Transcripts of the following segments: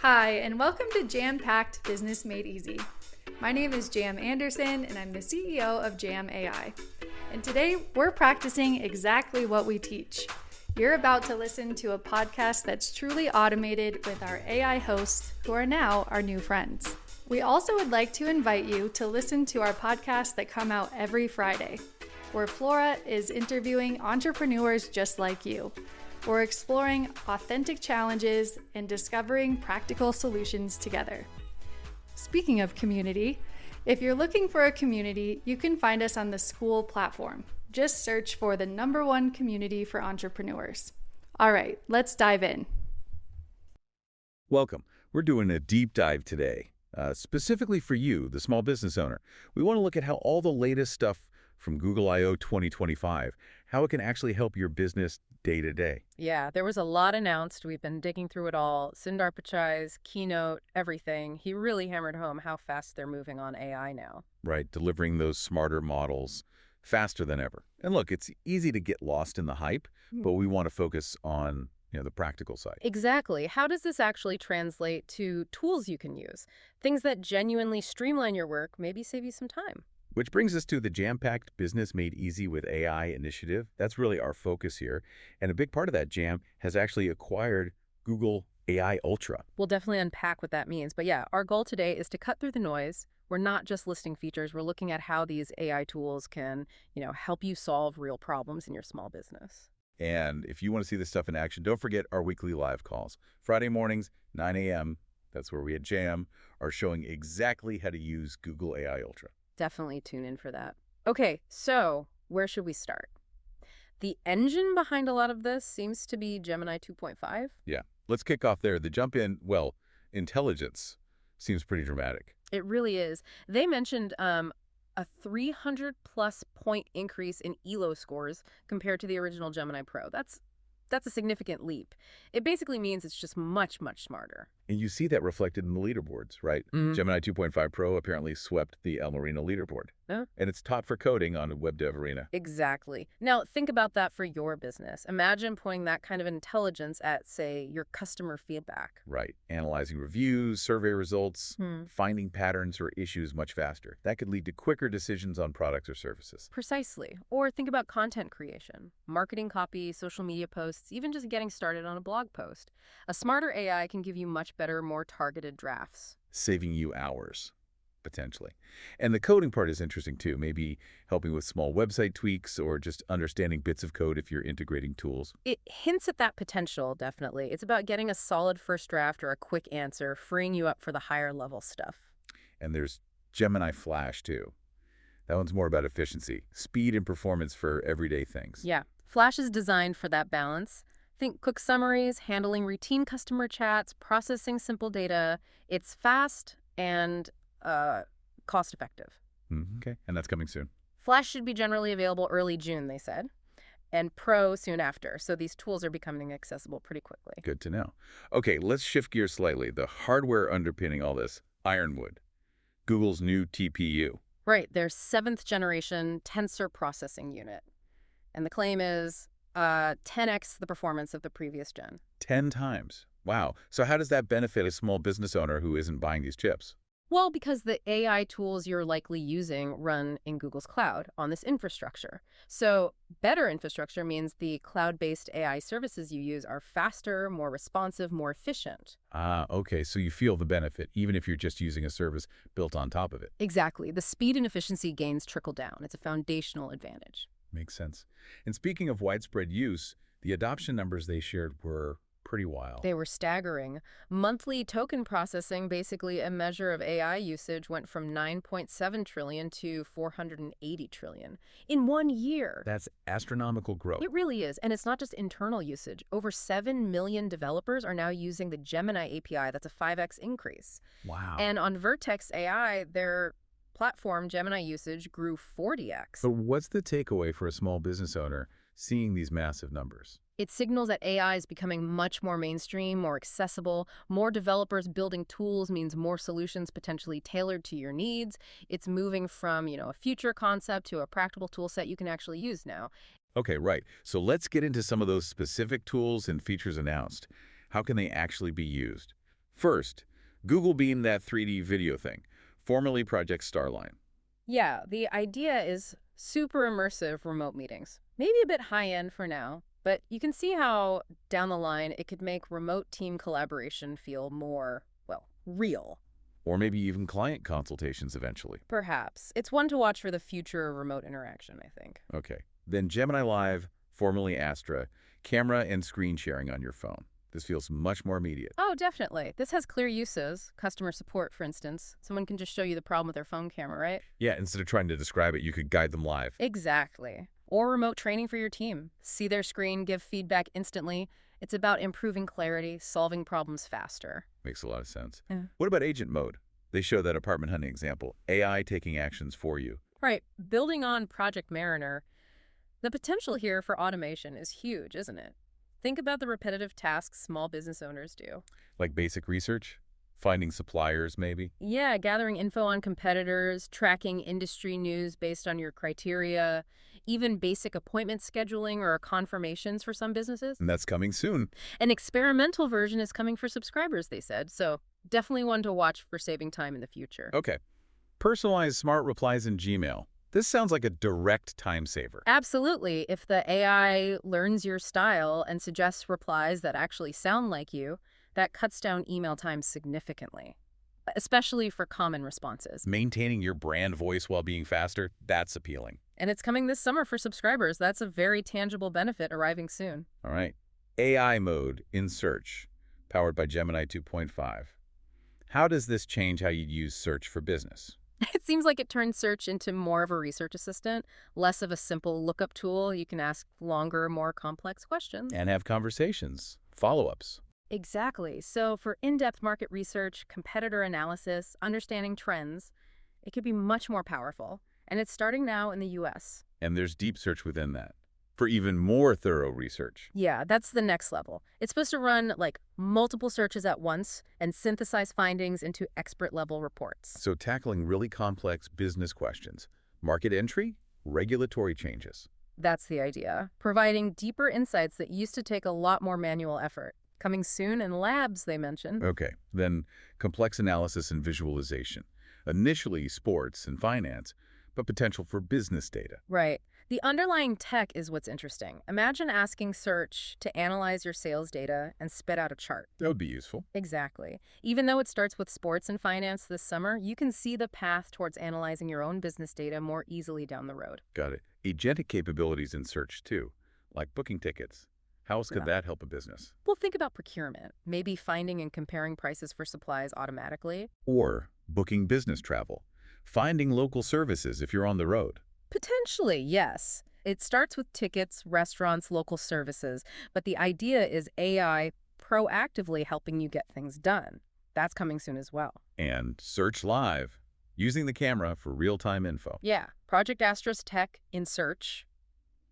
Hi, and welcome to Jam-Packed Business Made Easy. My name is Jam Anderson, and I'm the CEO of Jam AI. And today, we're practicing exactly what we teach. You're about to listen to a podcast that's truly automated with our AI hosts, who are now our new friends. We also would like to invite you to listen to our podcasts that come out every Friday, where Flora is interviewing entrepreneurs just like you. We're exploring authentic challenges and discovering practical solutions together. Speaking of community, if you're looking for a community, you can find us on the School platform. Just search for the #1 community for entrepreneurs. All right, let's dive in. Welcome. We're doing a deep dive today, specifically for you, the small business owner. We want to look at how all the latest stuff from Google I/O 2025, how it can actually help your business day to day. Yeah, there was a lot announced. We've been digging through it all. Sundar Pichai's keynote, everything. He really hammered home how fast they're moving on AI now. Right, delivering those smarter models faster than ever. And look, it's easy to get lost in the hype, but we want to focus on the practical side. Exactly. How does this actually translate to tools you can use? Things that genuinely streamline your work, maybe save you some time. Which brings us to the Jam-Packed Business Made Easy with AI initiative. That's really our focus here. And a big part of that, Jam, has actually acquired Google AI Ultra. We'll definitely unpack what that means. But yeah, our goal today is to cut through the noise. We're not just listing features. We're looking at how these AI tools can, help you solve real problems in your small business. And if you want to see this stuff in action, don't forget our weekly live calls. Friday mornings, 9 a.m., that's where we at Jam, are showing exactly how to use Google AI Ultra. Definitely tune in for that. Okay, so where should we start? The engine behind a lot of this seems to be Gemini 2.5. Yeah, let's kick off there. The jump in, intelligence seems pretty dramatic. It really is. They mentioned a 300-plus point increase in ELO scores compared to the original Gemini Pro. That's a significant leap. It basically means it's just much, much smarter. And you see that reflected in the leaderboards, right? Gemini 2.5 Pro apparently swept the El Marino leaderboard. And it's top for coding on Web Dev Arena. Exactly. Now, think about that for your business. Imagine putting that kind of intelligence at, say, your customer feedback. Right. Analyzing reviews, survey results, finding patterns or issues much faster. That could lead to quicker decisions on products or services. Precisely. Or think about content creation, marketing copy, social media posts, even just getting started on a blog post. A smarter AI can give you much better, more targeted drafts. Saving you hours, potentially. And the coding part is interesting too, maybe helping with small website tweaks or just understanding bits of code if you're integrating tools. It hints at that potential, definitely. It's about getting a solid first draft or a quick answer, freeing you up for the higher level stuff. And there's Gemini Flash too. That one's more about efficiency, speed and performance for everyday things. Yeah, Flash is designed for that balance. Think quick summaries, handling routine customer chats, processing simple data. It's fast and cost-effective. Okay, and that's coming soon. Flash should be generally available early June, they said, and Pro soon after. So these tools are becoming accessible pretty quickly. Good to know. Okay, let's shift gears slightly. The hardware underpinning all this, Ironwood, Google's new TPU. Right, their 7th generation tensor processing unit. And the claim is 10x the performance of the previous gen. 10 times. Wow. So how does that benefit a small business owner who isn't buying these chips? Well, because the AI tools you're likely using run in Google's cloud on this infrastructure. So better infrastructure means the cloud-based AI services you use are faster, more responsive, more efficient. Okay. So you feel the benefit, even if you're just using a service built on top of it. Exactly. The speed and efficiency gains trickle down. It's a foundational advantage. Makes sense. And speaking of widespread use, the adoption numbers they shared were pretty wild. They were staggering. Monthly token processing, basically a measure of AI usage, went from 9.7 trillion to 480 trillion in 1 year. That's astronomical growth. It really is. And it's not just internal usage. Over 7 million developers are now using the Gemini API. That's a 5x increase. Wow. And on Vertex AI, their platform Gemini usage grew 40x. But what's the takeaway for a small business owner seeing these massive numbers? It signals that AI is becoming much more mainstream, more accessible. More developers building tools means more solutions potentially tailored to your needs. It's moving from, a future concept to a practical tool set you can actually use now. Okay, right. So let's get into some of those specific tools and features announced. How can they actually be used? First, Google Beam, that 3D video thing, formerly Project Starline. Yeah, the idea is super immersive remote meetings. Maybe a bit high-end for now, but you can see how down the line it could make remote team collaboration feel more, well, real. Or maybe even client consultations eventually. Perhaps. It's one to watch for the future of remote interaction, I think. Okay. Then Gemini Live, formerly Astra, camera and screen sharing on your phone. This feels much more immediate. Oh, definitely. This has clear uses. Customer support, for instance. Someone can just show you the problem with their phone camera, right? Yeah, instead of trying to describe it, you could guide them live. Exactly. Or remote training for your team. See their screen, give feedback instantly. It's about improving clarity, solving problems faster. Makes a lot of sense. Yeah. What about agent mode? They show that apartment hunting example, AI taking actions for you. Right. Building on Project Mariner, the potential here for automation is huge, isn't it? Think about the repetitive tasks small business owners do. Like basic research? Finding suppliers, maybe? Yeah, gathering info on competitors, tracking industry news based on your criteria, even basic appointment scheduling or confirmations for some businesses. And that's coming soon. An experimental version is coming for subscribers, they said, so definitely one to watch for saving time in the future. Okay. Personalized smart replies in Gmail. This sounds like a direct time saver. Absolutely. If the AI learns your style and suggests replies that actually sound like you, that cuts down email time significantly, especially for common responses. Maintaining your brand voice while being faster, that's appealing. And it's coming this summer for subscribers. That's a very tangible benefit arriving soon. All right. AI mode in search, powered by Gemini 2.5. How does this change how you use search for business? It seems like it turns search into more of a research assistant, less of a simple lookup tool. You can ask longer, more complex questions. And have conversations, follow-ups. Exactly. So for in-depth market research, competitor analysis, understanding trends, it could be much more powerful. And it's starting now in the US. And there's deep search within that, for even more thorough research. Yeah, that's the next level. It's supposed to run like multiple searches at once and synthesize findings into expert-level reports. So tackling really complex business questions, market entry, regulatory changes. That's the idea. Providing deeper insights that used to take a lot more manual effort. Coming soon in labs, they mentioned. Okay, then complex analysis and visualization. Initially sports and finance, but potential for business data. Right. The underlying tech is what's interesting. Imagine asking Search to analyze your sales data and spit out a chart. That would be useful. Exactly. Even though it starts with sports and finance this summer, you can see the path towards analyzing your own business data more easily down the road. Got it. Agentic capabilities in search, too, like booking tickets. How else could that help a business? Well, think about procurement. Maybe finding and comparing prices for supplies automatically. Or booking business travel. Finding local services if you're on the road. Potentially, yes. It starts with tickets, restaurants, local services, but the idea is AI proactively helping you get things done. That's coming soon as well. And Search Live, using the camera for real-time info. Yeah, Project Astra's tech in Search.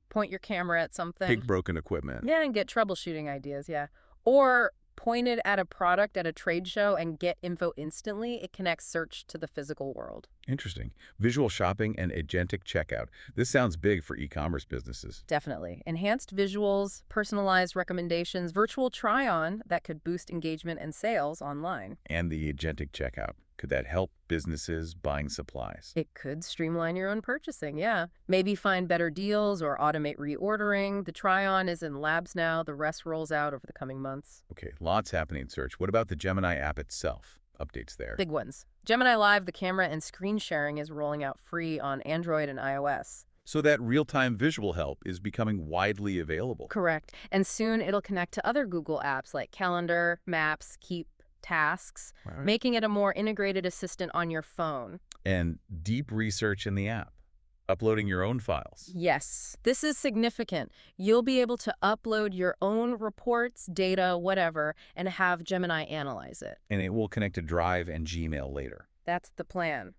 Point your camera at something. Pick broken equipment. Yeah, and get troubleshooting ideas, yeah. Or point it at a product at a trade show and get info instantly. It connects search to the physical world. Interesting. Visual shopping and agentic checkout. This sounds big for e-commerce businesses. Definitely. Enhanced visuals, personalized recommendations, virtual try-on that could boost engagement and sales online. And the agentic checkout. Could that help businesses buying supplies? It could streamline your own purchasing, yeah. Maybe find better deals or automate reordering. The try-on is in labs now. The rest rolls out over the coming months. Okay, lots happening in search. What about the Gemini app itself? Updates there. Big ones. Gemini Live, the camera and screen sharing is rolling out free on Android and iOS. So that real-time visual help is becoming widely available. Correct. And soon it'll connect to other Google apps like Calendar, Maps, Keep, Tasks, Right. making it a more integrated assistant on your phone. And deep research in the app. Uploading your own files. Yes, this is significant. You'll be able to upload your own reports, data, whatever, and have Gemini analyze it. And it will connect to Drive and Gmail later. That's the plan.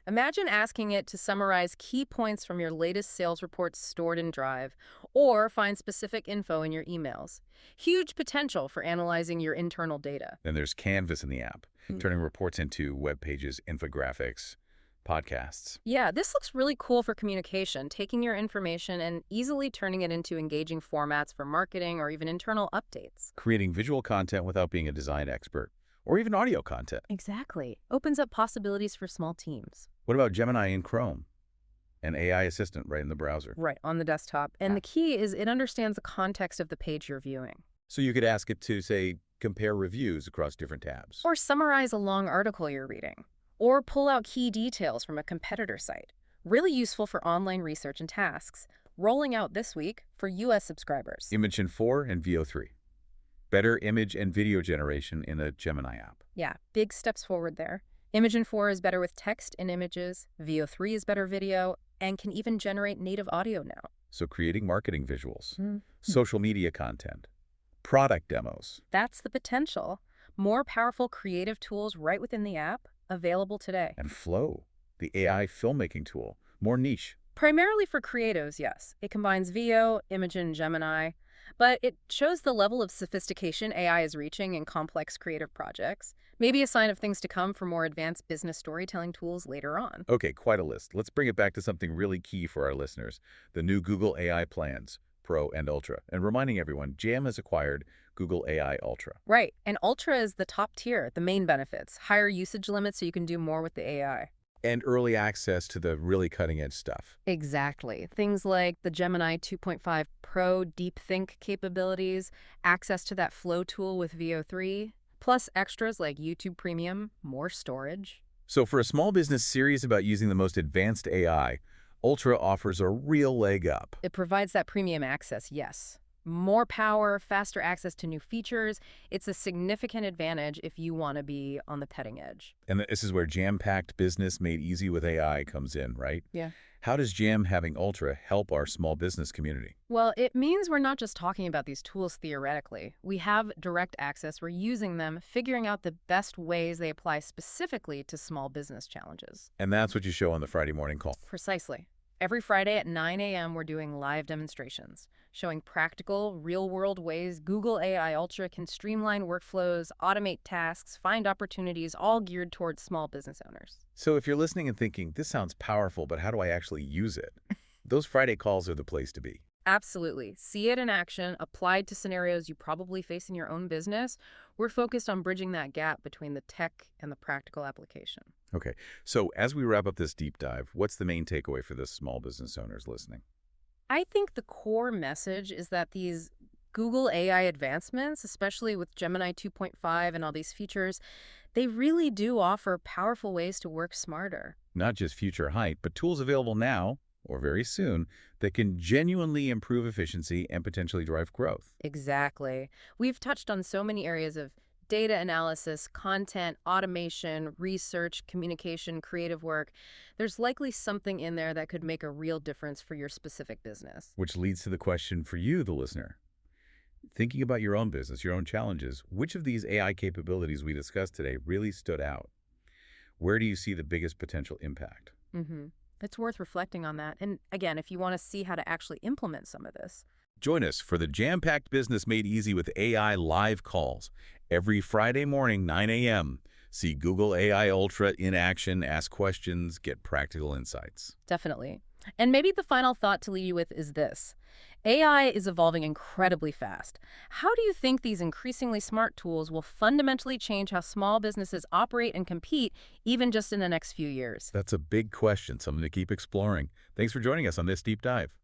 Imagine asking it to summarize key points from your latest sales reports stored in Drive, or find specific info in your emails. Huge potential for analyzing your internal data. Then there's Canvas in the app, turning reports into web pages, infographics, podcasts. Yeah, this looks really cool for communication, taking your information and easily turning it into engaging formats for marketing or even internal updates. Creating visual content without being a design expert. or even audio content. Exactly. Opens up possibilities for small teams. What about Gemini in Chrome? An AI assistant right in the browser. Right, on the desktop. And the key is it understands the context of the page you're viewing. So you could ask it to, say, compare reviews across different tabs. Or summarize a long article you're reading. Or pull out key details from a competitor site. Really useful for online research and tasks. Rolling out this week for U.S. subscribers. Imagen 4 and Veo 3. Better image and video generation in a Gemini app. Yeah, big steps forward there. Imagen 4 is better with text and images. Veo 3 is better video and can even generate native audio now. So creating marketing visuals, social media content, product demos. That's the potential. More powerful creative tools right within the app, available today. And Flow, the AI filmmaking tool, more niche. Primarily for creatives, yes. It combines Veo, Imagen, Gemini, but it shows the level of sophistication AI is reaching in complex creative projects. Maybe a sign of things to come for more advanced business storytelling tools later on. Okay, quite a list. Let's bring it back to something really key for our listeners, the new Google AI plans, Pro and Ultra. And reminding everyone, JAM has acquired Google AI Ultra. Right, and Ultra is the top tier, the main benefits. Higher usage limits so you can do more with the AI. And early access to the really cutting-edge stuff. Exactly. Things like the Gemini 2.5 Pro DeepThink capabilities, access to that Flow tool with Veo 3, plus extras like YouTube Premium, more storage. So for a small business serious about using the most advanced AI, Ultra offers a real leg up. It provides that premium access, yes. More power, faster access to new features. It's a significant advantage if you want to be on the cutting edge. And this is where jam-packed business made easy with AI comes in, right? Yeah. How does JAM having Ultra help our small business community? Well, it means we're not just talking about these tools theoretically. We have direct access. We're using them, figuring out the best ways they apply specifically to small business challenges. And that's what you show on the Friday morning call. Precisely. Every Friday at 9 a.m., we're doing live demonstrations, showing practical, real-world ways Google AI Ultra can streamline workflows, automate tasks, find opportunities, all geared towards small business owners. So if you're listening and thinking, this sounds powerful, but how do I actually use it? Those Friday calls are the place to be. Absolutely. See it in action, applied to scenarios you probably face in your own business. We're focused on bridging that gap between the tech and the practical application. Okay, so as we wrap up this deep dive, what's the main takeaway for the small business owners listening? I think the core message is that these Google AI advancements, especially with Gemini 2.5 and all these features, they really do offer powerful ways to work smarter. Not just future hype, but tools available now, or very soon, that can genuinely improve efficiency and potentially drive growth. Exactly. We've touched on so many areas of data analysis, content, automation, research, communication, creative work. There's likely something in there that could make a real difference for your specific business. Which leads to the question for you, the listener. Thinking about your own business, your own challenges, which of these AI capabilities we discussed today really stood out? Where do you see the biggest potential impact? It's worth reflecting on that. And again, if you want to see how to actually implement some of this. Join us for the Jam-Packed Business Made Easy with AI live calls every Friday morning, 9 a.m. See Google AI Ultra in action, ask questions, get practical insights. Definitely. And maybe the final thought to leave you with is this. AI is evolving incredibly fast. How do you think these increasingly smart tools will fundamentally change how small businesses operate and compete, even just in the next few years? That's a big question, something to keep exploring. Thanks for joining us on this deep dive.